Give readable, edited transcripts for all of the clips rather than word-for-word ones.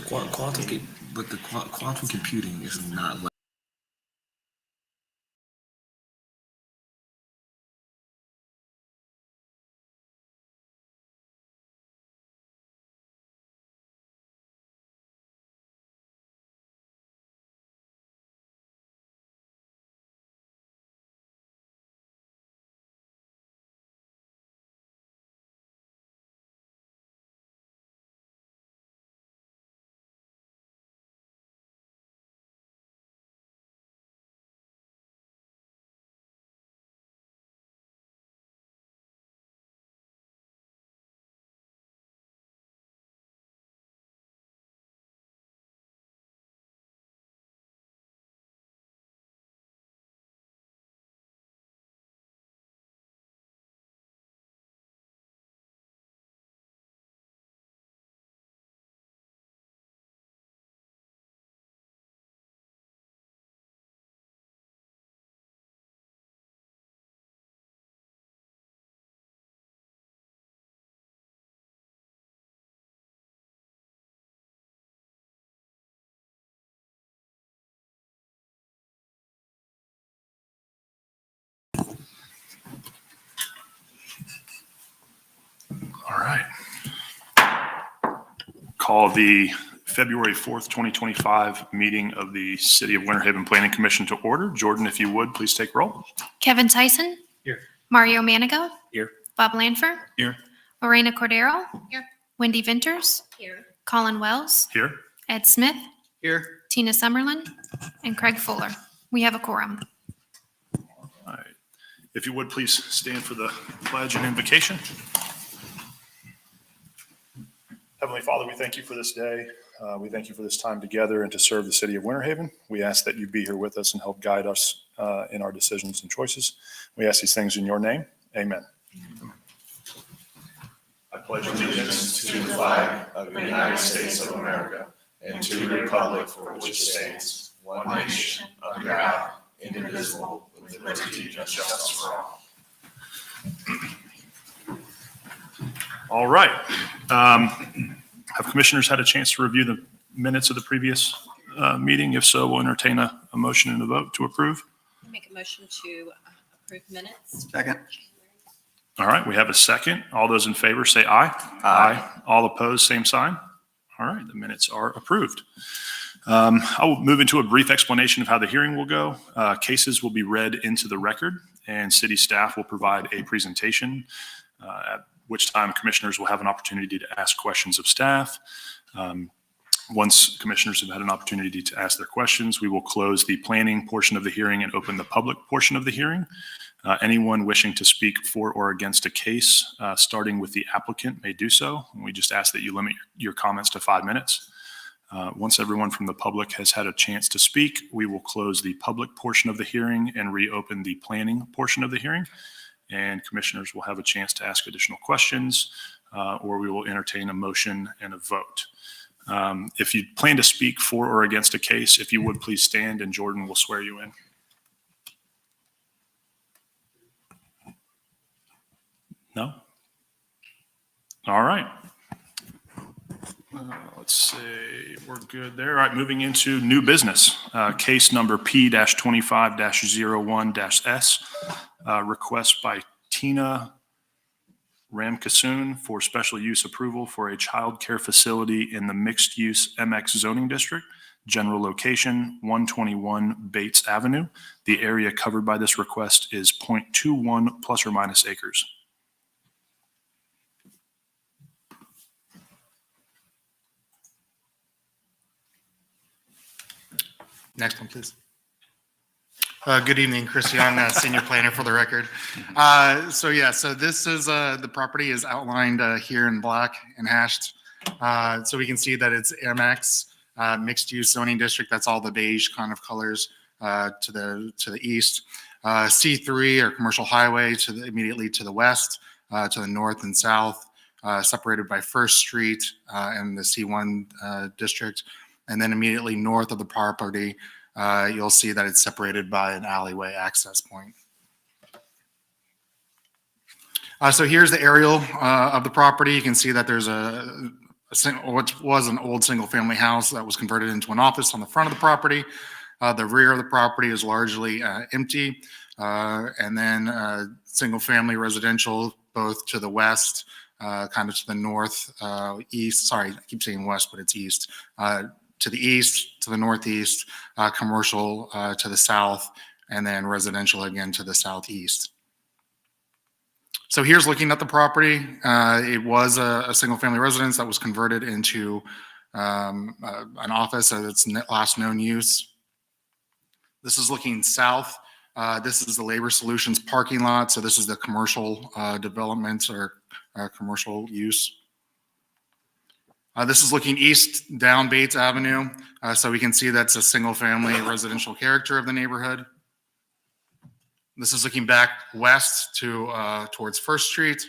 Quantum computing is not like. All right. Call the February 4th, 2025 meeting of the City of Winter Haven Planning Commission to order. Jordan, if you would, please take roll. Kevin Tyson. Here. Mario Manigo. Here. Bob Lanfer. Here. Lorena Cordero. Here. Wendy Vinters. Here. Colin Wells. Here. Ed Smith. Here. Tina Summerlin. And Craig Fuller. We have a quorum. All right. If you would, please stand for the pledge and invocation. Heavenly Father, we thank you for this day. We thank you for this time together and to serve the city of Winter Haven. We ask that you be here with us and help guide us in our decisions and choices. We ask these things in your name. Amen. I pledge allegiance to the flag of the United States of America and to the republic for which it stands, one nation, under God, indivisible, with liberty and justice for all. All right. Have commissioners had a chance to review the minutes of the previous meeting? If so, we'll entertain a motion and a vote to approve. Make a motion to approve minutes. Second. All right, we have a second. All those in favor say aye. Aye. All opposed, same sign. All right, the minutes are approved. I will move into a brief explanation of how the hearing will go. Cases will be read into the record, and city staff will provide a presentation, at which time commissioners will have an opportunity to ask questions of staff. Once commissioners have had an opportunity to ask their questions, we will close the planning portion of the hearing and open the public portion of the hearing. Anyone wishing to speak for or against a case, starting with the applicant, may do so. And we just ask that you limit your comments to 5 minutes. Once everyone from the public has had a chance to speak, we will close the public portion of the hearing and reopen the planning portion of the hearing. And commissioners will have a chance to ask additional questions, or we will entertain a motion and a vote. If you plan to speak for or against a case, if you would please stand and Jordan will swear you in. No? All right. Let's see, we're good there. All right, moving into new business. Case number P-25-01-S. Request by Tina Ramkasoon for special use approval for a child care facility in the mixed-use MX zoning district. General location, 121 Bates Avenue. The area covered by this request is 0.21 plus or minus acres. Next one, please. Good evening, Christian, senior planner for the record. So this is the property is outlined here in black and hashed. So we can see that it's MX mixed use zoning district. That's all the beige kind of colors to the east. C3 or commercial highway immediately to the west, to the north and south, separated by First Street and the C1 district. And then immediately north of the property, you'll see that it's separated by an alleyway access point. So here's the aerial of the property. You can see that there's a which was an old single-family house that was converted into an office on the front of the property. The rear of the property is largely empty. And then single-family residential both to the west, kind of to the north, east. Sorry, I keep saying west, but it's east. To the east, to the northeast, commercial to the south, and then residential again to the southeast. So here's looking at the property. It was a single-family residence that was converted into an office at its last known use. This is looking south. This is the Labor Solutions parking lot. So this is the commercial development or commercial use. This is looking east down Bates Avenue. So we can see that's a single-family residential character of the neighborhood. This is looking back west to towards First Street.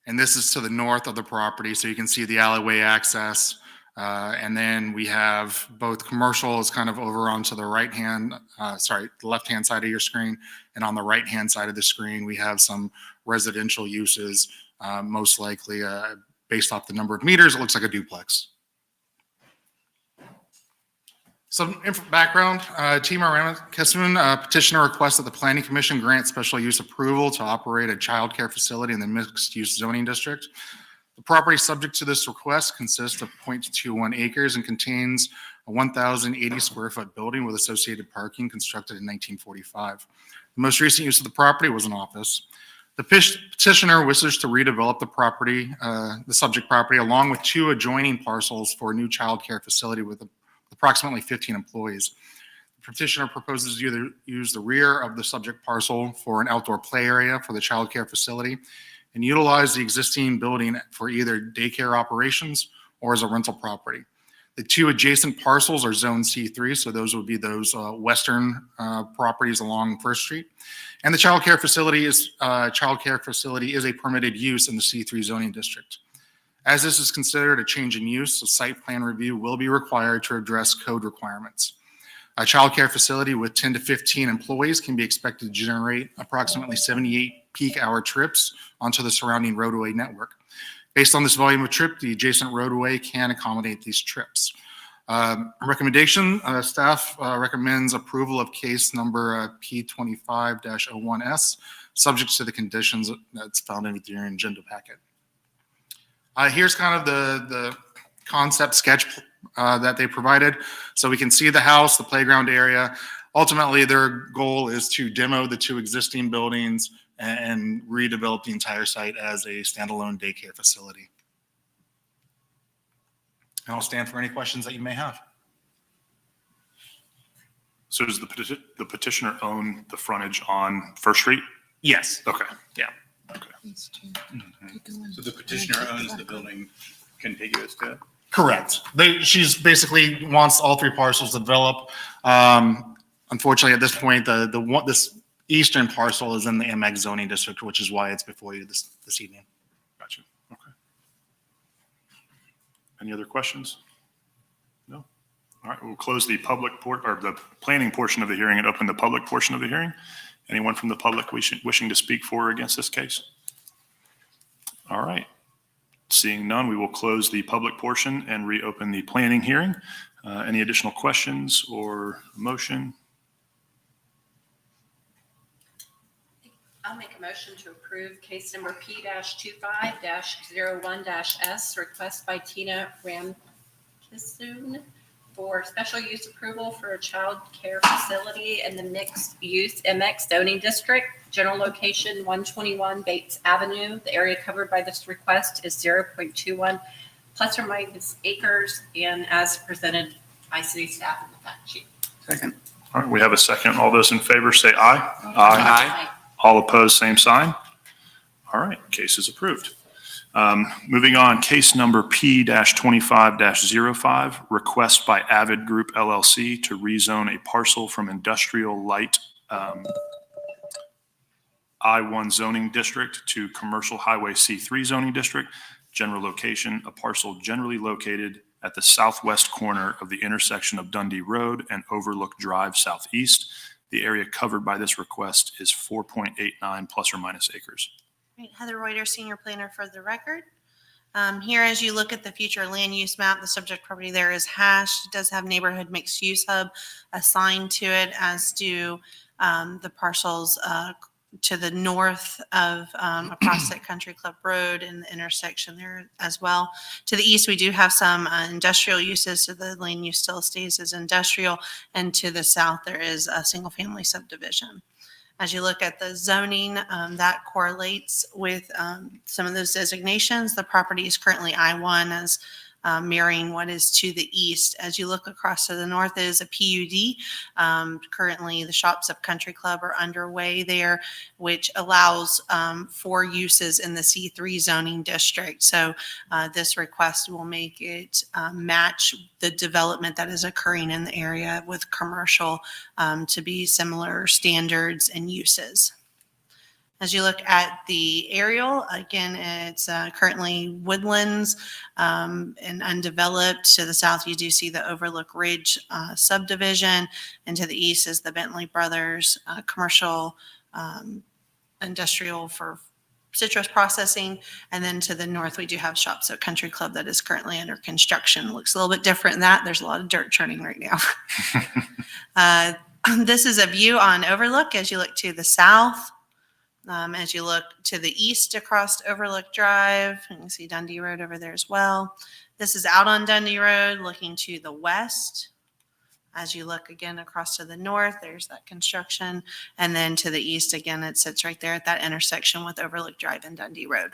And this is to the north of the property. So you can see the alleyway access. And then we have both commercial is kind of over onto the the left-hand side of your screen. And on the right-hand side of the screen, we have some residential uses, most likely based off the number of meters, it looks like a duplex. Some background, Timur Ramakasun, petitioner requests that the Planning Commission grant special use approval to operate a child care facility in the mixed-use zoning district. The property subject to this request consists of 0.21 acres and contains a 1,080 square foot building with associated parking constructed in 1945. The most recent use of the property was an office. The petitioner wishes to redevelop the property, the subject property, along with 2 adjoining parcels for a new child care facility with approximately 15 employees. The petitioner proposes to either use the rear of the subject parcel for an outdoor play area for the child care facility and utilize the existing building for either daycare operations or as a rental property. The 2 adjacent parcels are Zone C3, so those would be those western properties along First Street. And the child care facility is a permitted use in the C3 zoning district. As this is considered a change in use, a site plan review will be required to address code requirements. A child care facility with 10 to 15 employees can be expected to generate approximately 78 peak hour trips onto the surrounding roadway network. Based on this volume of trip, the adjacent roadway can accommodate these trips. Recommendation, staff recommends approval of case number P25-01S, subject to the conditions that's found in your agenda packet. Here's kind of the concept sketch that they provided. So we can see the house, the playground area. Ultimately, their goal is to demo the 2 existing buildings and redevelop the entire site as a standalone daycare facility. And I'll stand for any questions that you may have. So does the petitioner own the frontage on First Street? Yes. Okay. Yeah. Okay. So the petitioner owns the building contiguous to it? Correct. She's basically wants all 3 parcels to develop. Unfortunately, at this point, this eastern parcel is in the MX zoning district, which is why it's before you this evening. Gotcha. Okay. Any other questions? No? All right, we'll close the the planning portion of the hearing and open the public portion of the hearing. Anyone from the public wishing to speak for or against this case? All right. Seeing none, we will close the public portion and reopen the planning hearing. Any additional questions or motion? I'll make a motion to approve case number P-25-01-S, request by Tina Ramakasun for special use approval for a child care facility in the mixed use MX zoning district. General location 121 Bates Avenue. The area covered by this request is 0.21 plus or minus acres, and as presented by city staff in the fact sheet. Second. All right, we have a second. All those in favor say aye. Aye. All opposed, same sign. All right, case is approved. Moving on, case number P-25-05, request by Avid Group LLC to rezone a parcel from industrial light I-1 zoning district to commercial highway C3 zoning district. General location, a parcel generally located at the southwest corner of the intersection of Dundee Road and Overlook Drive Southeast. The area covered by this request is 4.89 plus or minus acres. Right, Heather Reuter, Senior Planner for the record. Here, as you look at the future land use map, the subject property there is hashed. It does have neighborhood mixed use hub assigned to it, as do the parcels to the north of across that Country Club Road and the intersection there as well. To the east, we do have some industrial uses, so the land use still stays as industrial. And to the south, there is a single family subdivision. As you look at the zoning, that correlates with some of those designations. The property is currently I-1 as mirroring what is to the east. As you look across to the north is a PUD. Currently, the Shops Up Country Club are underway there, which allows 4 uses in the C3 zoning district. So this request will make it match the development that is occurring in the area with commercial to be similar standards and uses. As you look at the aerial, again, it's currently woodlands and undeveloped. To the south, you do see the Overlook Ridge subdivision, and to the east is the Bentley Brothers commercial industrial for citrus processing. And then to the north, we do have Shops at Country Club that is currently under construction. It looks a little bit different than that. There's a lot of dirt churning right now. This is a view on Overlook as you look to the south. As you look to the east across Overlook Drive, you can see Dundee Road over there as well. This is out on Dundee Road looking to the west. As you look again across to the north, there's that construction. And then to the east, again, it sits right there at that intersection with Overlook Drive and Dundee Road.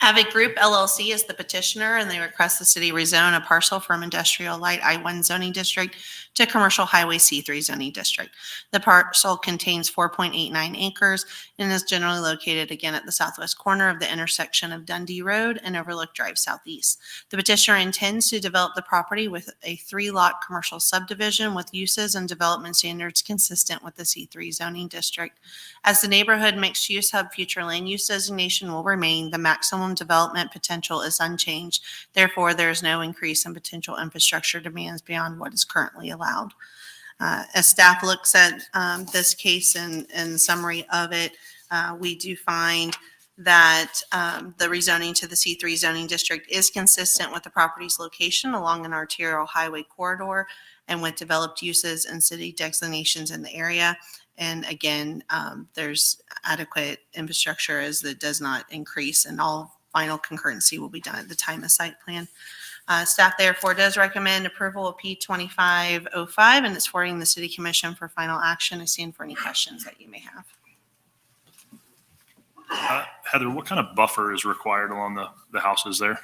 Avid Group LLC is the petitioner, and they request the city rezone a parcel from industrial light I-1 zoning district to commercial highway C3 zoning district. The parcel contains 4.89 acres and is generally located again at the southwest corner of the intersection of Dundee Road and Overlook Drive Southeast. The petitioner intends to develop the property with a 3-lot commercial subdivision with uses and development standards consistent with the C3 zoning district. As the neighborhood mixed use hub future land use designation will remain, the maximum development potential is unchanged. Therefore, there is no increase in potential infrastructure demands beyond what is currently allowed. As staff looks at this case and summary of it, we do find that the rezoning to the C3 zoning district is consistent with the property's location along an arterial highway corridor and with developed uses and city designations in the area. And again, there's adequate infrastructure as it does not increase, and all final concurrency will be done at the time of site plan. Staff therefore does recommend approval of P2505, and it's forwarding the City Commission for final action. I stand for any questions that you may have. Heather, what kind of buffer is required along the houses there?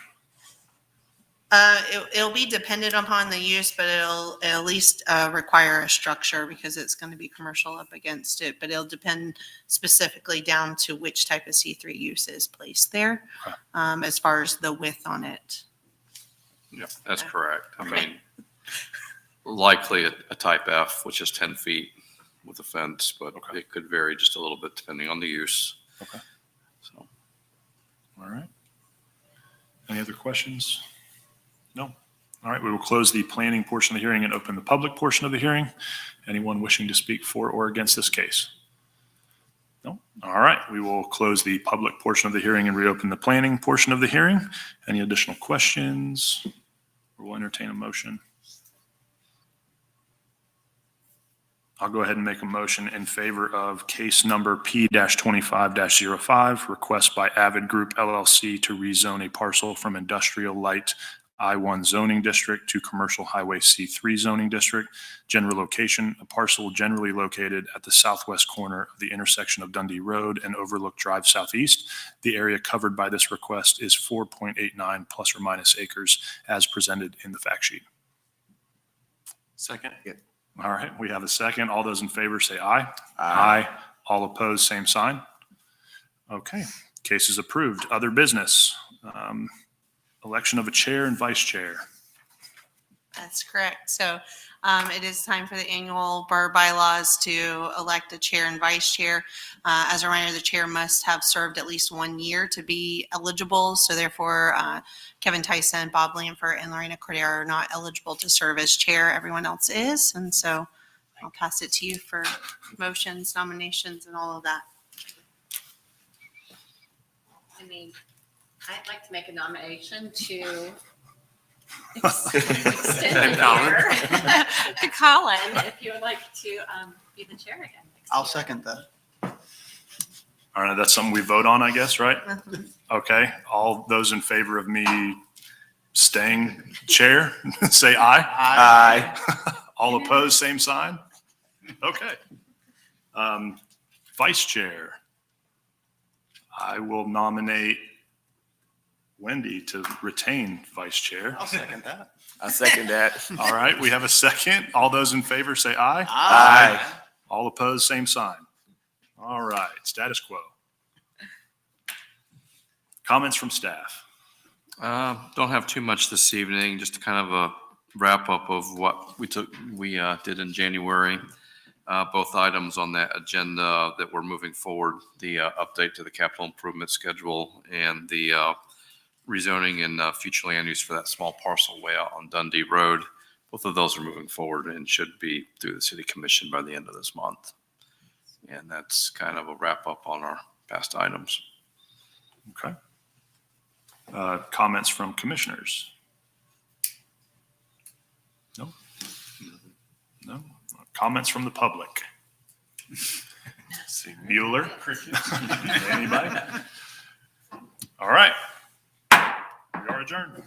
It'll be dependent upon the use, but it'll at least require a structure because it's going to be commercial up against it. But it'll depend specifically down to which type of C3 use is placed there, as far as the width on it. Yeah, that's correct. I Okay. mean, likely a type F, which is 10 feet with a fence, but Okay. it could vary just a little bit depending on the use. Okay. So, All right. Any other questions? No. All right, we will close the planning portion of the hearing and open the public portion of the hearing. Anyone wishing to speak for or against this case? No? All right, we will close the public portion of the hearing and reopen the planning portion of the hearing. Any additional questions? We'll entertain a motion. I'll go ahead and make a motion in favor of case number P-25-05, request by Avid Group LLC to rezone a parcel from industrial light I-1 zoning district to commercial highway C3 zoning district. General location, a parcel generally located at the southwest corner of the intersection of Dundee Road and Overlook Drive Southeast. The area covered by this request is 4.89 plus or minus acres as presented in the fact sheet. Second. All right, we have a second. All those in favor say aye. Aye. All opposed, same sign. Okay, case is approved. Other business. Election of a chair and vice chair. That's correct. So it is time for the annual borough bylaws to elect a chair and vice chair. As a reminder, the chair must have served at least 1 year to be eligible. So therefore, Kevin Tyson, Bob Lanford, and Lorena Cordero are not eligible to serve as chair. Everyone else is. And so I'll pass it to you for motions, nominations, and all of that. I'd like to make a nomination to extend the year to Colin, if you would like to be the chair again. next I'll year. second that. All right, that's something we vote on, I guess, right? Okay, all those in favor of me staying chair, say aye. Aye. All opposed, same sign? Okay. Vice chair. I will nominate Wendy to retain vice chair. I'll second that. I second that. All right, we have a second. All those in favor say aye. Aye. All opposed, same sign. All right, status quo. Comments from staff. Don't have too much this evening, just kind of a wrap up of what we did in January. Both items on that agenda that we're moving forward, the update to the capital improvement schedule and the rezoning and future land use for that small parcel way out on Dundee Road. Both of those are moving forward and should be through the city commission by the end of this month. And that's kind of a wrap up on our past items. Okay. Comments from commissioners? No? No? Comments from the public? Let's see, Mueller? Anybody? All right. We are adjourned.